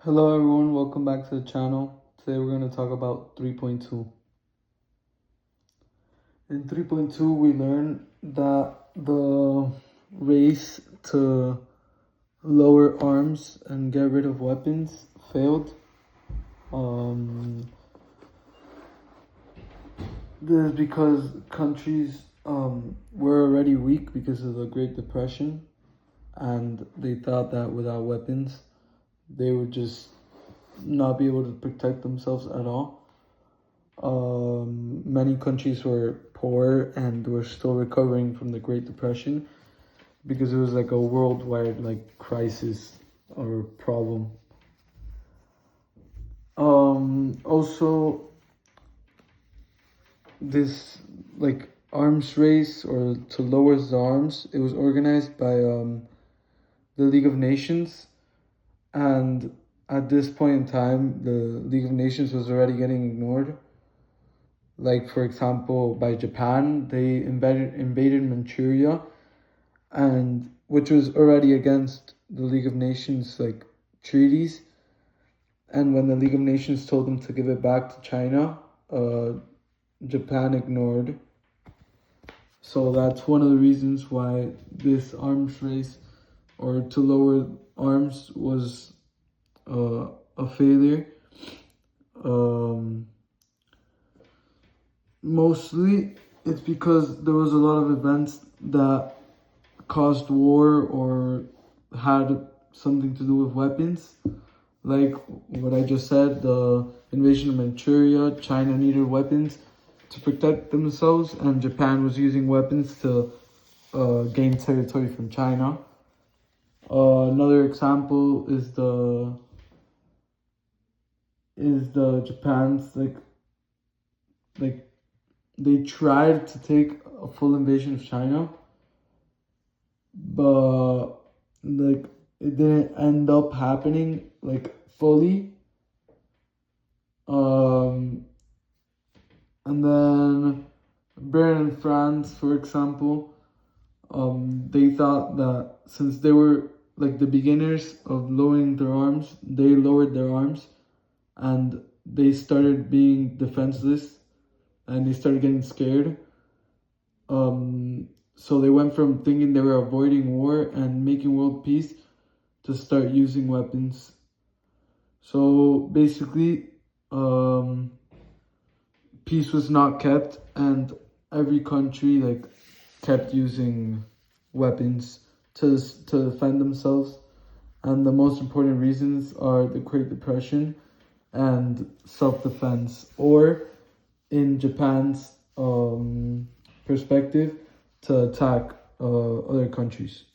Hello everyone, welcome back to the channel. Today we're going to talk about 3.2. In 3.2 we learned that the race to lower arms and get rid of weapons failed. This is because countries were already weak because of the Great Depression, and they thought that without weapons they would just not be able to protect themselves at all. Many countries were poor and were still recovering from the Great Depression because it was like a worldwide crisis or problem. Also, this arms race or to lower the arms, it was organized by the League of Nations, and at this point in time, the League of Nations was already getting ignored. Like, for example, by Japan, they invaded Manchuria, and which was already against the League of Nations treaties. And when the League of Nations told them to give it back to China, Japan ignored. So that's one of the reasons why this arms race or to lower arms was a failure. Mostly it's because there was a lot of events that caused war or had something to do with weapons. Like what I just said, the invasion of Manchuria, China needed weapons to protect themselves, and Japan was using weapons to gain territory from China. Another example is the Japan's they tried to take a full invasion of China, but it didn't end up happening fully. And then Britain and France, for example, they thought that since they were the beginners of lowering their arms, they lowered their arms, and they started being defenseless, and they started getting scared. So they went from thinking they were avoiding war and making world peace to start using weapons. So basically, peace was not kept, and every country kept using weapons to defend themselves. And the most important reasons are the Great Depression and self-defense, or in Japan's perspective, to attack other countries.